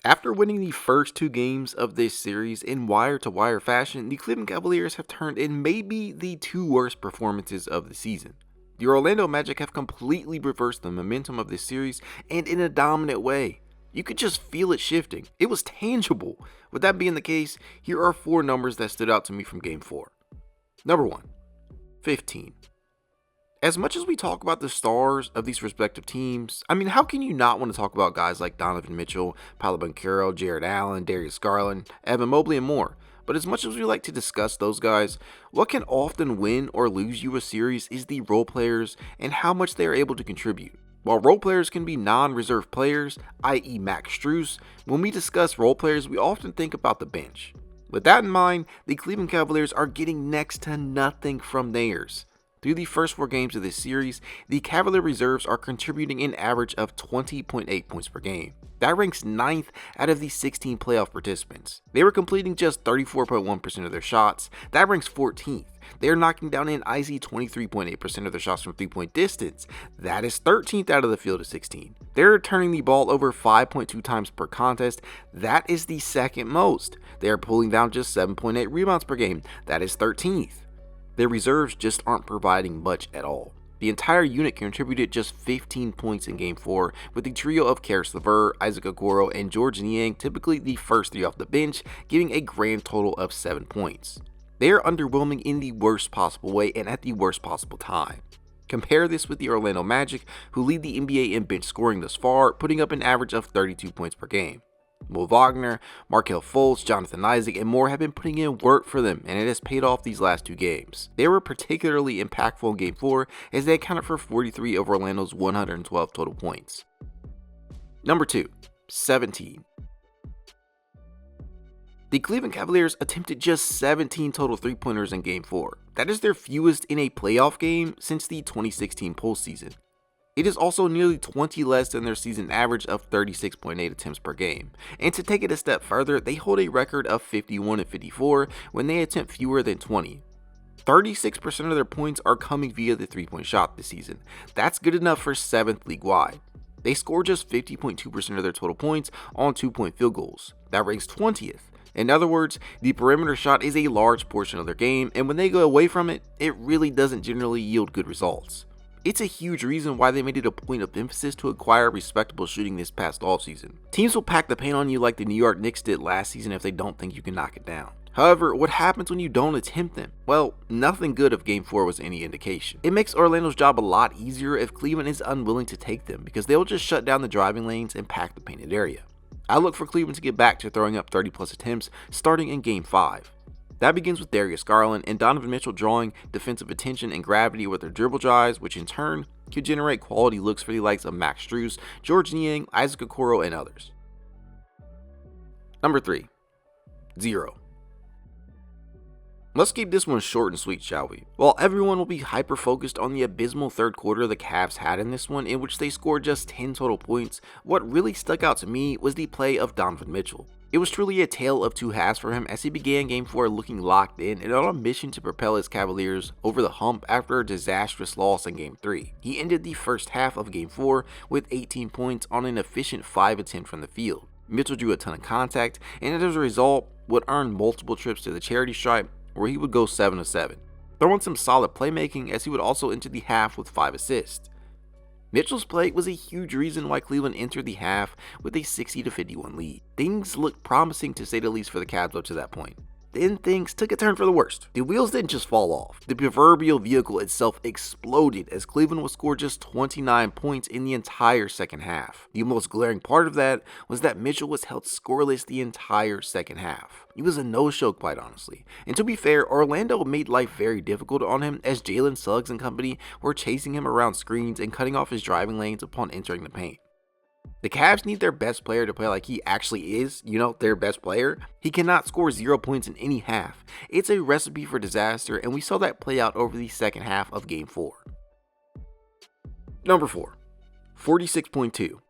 After winning the first two games of this series in wire-to-wire fashion, the Cleveland Cavaliers have turned in maybe the two worst performances of the season. The Orlando Magic have completely reversed the momentum of this series, and in a dominant way. You could just feel it shifting. It was tangible. With that being the case, here are four numbers that stood out to me from Game 4. Number 1, 15. As much as we talk about the stars of these respective teams, how can you not want to talk about guys like Donovan Mitchell, Okoro, Jarrett Allen, Darius Garland, Evan Mobley, and more? But as much as we like to discuss those guys, what can often win or lose you a series is the role players and how much they are able to contribute. While role players can be non-reserve players, i.e. Max Strus, when we discuss role players, we often think about the bench. With that in mind, the Cleveland Cavaliers are getting next to nothing from theirs. Through the first four games of this series, the Cavalier reserves are contributing an average of 20.8 points per game. That ranks 9th out of the 16 playoff participants. They were completing just 34.1% of their shots. That ranks 14th. They are knocking down an icy 23.8% of their shots from 3-point distance. That is 13th out of the field of 16. They're turning the ball over 5.2 times per contest. That is the second most. They are pulling down just 7.8 rebounds per game. That is 13th. Their reserves just aren't providing much at all. The entire unit contributed just 15 points in Game 4, with the trio of LeVert, Isaac Okoro, and Georges Niang typically the first three off the bench, giving a grand total of 7 points. They are underwhelming in the worst possible way and at the worst possible time. Compare this with the Orlando Magic, who lead the NBA in bench scoring thus far, putting up an average of 32 points per game. Mo Wagner, Markelle Fultz, Jonathan Isaac, and more have been putting in work for them, and it has paid off these last two games. They were particularly impactful in Game 4 as they accounted for 43 of Orlando's 112 total points. Number 2, 17. The Cleveland Cavaliers attempted just 17 total three-pointers in Game 4. That is their fewest in a playoff game since the 2016 postseason. It is also nearly 20 less than their season average of 36.8 attempts per game. And to take it a step further, they hold a record of 51 and 54 when they attempt fewer than 20. 36% of their points are coming via the three-point shot this season. That's good enough for 7th league-wide. They score just 50.2% of their total points on 2-point field goals. That ranks 20th. In other words, the perimeter shot is a large portion of their game, and when they go away from it, it really doesn't generally yield good results. It's a huge reason why they made it a point of emphasis to acquire respectable shooting this past offseason. Teams will pack the paint on you like the New York Knicks did last season if they don't think you can knock it down. However, what happens when you don't attempt them? Well, nothing good if Game 4 was any indication. It makes Orlando's job a lot easier if Cleveland is unwilling to take them because they'll just shut down the driving lanes and pack the painted area. I look for Cleveland to get back to throwing up 30 plus attempts starting in Game 5. That begins with Darius Garland and Donovan Mitchell drawing defensive attention and gravity with their dribble drives, which in turn could generate quality looks for the likes of Max Strus, Georges Niang, Isaac Okoro, and others. Number 3, 0. Let's keep this one short and sweet, shall we? While everyone will be hyper-focused on the abysmal third quarter the Cavs had in this one, in which they scored just 10 total points, what really stuck out to me was the play of Donovan Mitchell. It was truly a tale of two halves for him as he began Game 4 looking locked in and on a mission to propel his Cavaliers over the hump after a disastrous loss in Game 3. He ended the first half of Game 4 with 18 points on an efficient 5 attempt from the field. Mitchell drew a ton of contact and as a result would earn multiple trips to the charity stripe where he would go 7 of 7, throwing some solid playmaking as he would also enter the half with 5 assists. Mitchell's play was a huge reason why Cleveland entered the half with a 60-51 lead. Things looked promising to say the least for the Cavs up to that point. Then things took a turn for the worst. The wheels didn't just fall off. The proverbial vehicle itself exploded as Cleveland would score just 29 points in the entire second half. The most glaring part of that was that Mitchell was held scoreless the entire second half. He was a no-show, quite honestly. And to be fair, Orlando made life very difficult on him as Jalen Suggs and company were chasing him around screens and cutting off his driving lanes upon entering the paint. The Cavs need their best player to play like he actually is, their best player. He cannot score 0 points in any half. It's a recipe for disaster, and we saw that play out over the second half of Game 4. Number 4, 46.2.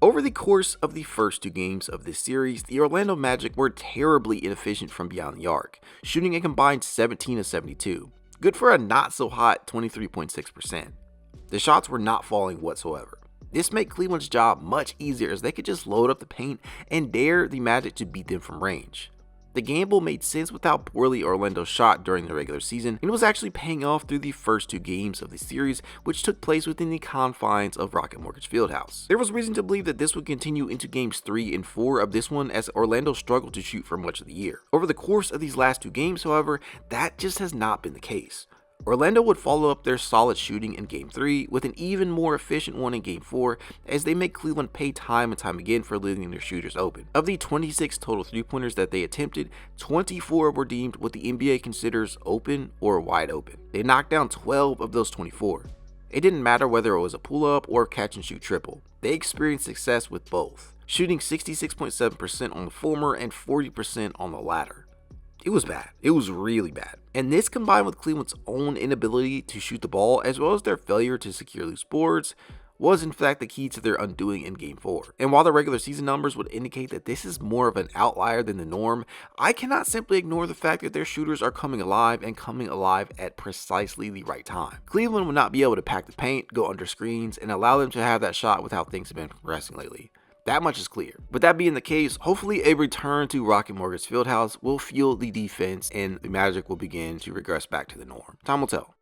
Over the course of the first two games of this series, the Orlando Magic were terribly inefficient from beyond the arc, shooting a combined 17 of 72, good for a not so hot 23.6%. The shots were not falling whatsoever. This made Cleveland's job much easier as they could just load up the paint and dare the Magic to beat them from range. The gamble made sense with how poorly Orlando shot during the regular season and was actually paying off through the first 2 games of the series, which took place within the confines of Rocket Mortgage Fieldhouse. There was reason to believe that this would continue into games 3 and 4 of this one as Orlando struggled to shoot for much of the year. Over the course of these last 2 games, however, that just has not been the case. Orlando would follow up their solid shooting in Game 3 with an even more efficient one in Game 4 as they make Cleveland pay time and time again for leaving their shooters open. Of the 26 total 3-pointers that they attempted, 24 were deemed what the NBA considers open or wide open. They knocked down 12 of those 24. It didn't matter whether it was a pull-up or catch and shoot triple. They experienced success with both, shooting 66.7% on the former and 40% on the latter. It was bad. It was really bad. And this combined with Cleveland's own inability to shoot the ball as well as their failure to secure loose boards was in fact the key to their undoing in Game 4. And while the regular season numbers would indicate that this is more of an outlier than the norm, I cannot simply ignore the fact that their shooters are coming alive and coming alive at precisely the right time. Cleveland would not be able to pack the paint, go under screens, and allow them to have that shot with how things have been progressing lately. That much is clear. With that being the case, hopefully a return to Rocket Mortgage Fieldhouse will fuel the defense and the Magic will begin to regress back to the norm. Time will tell.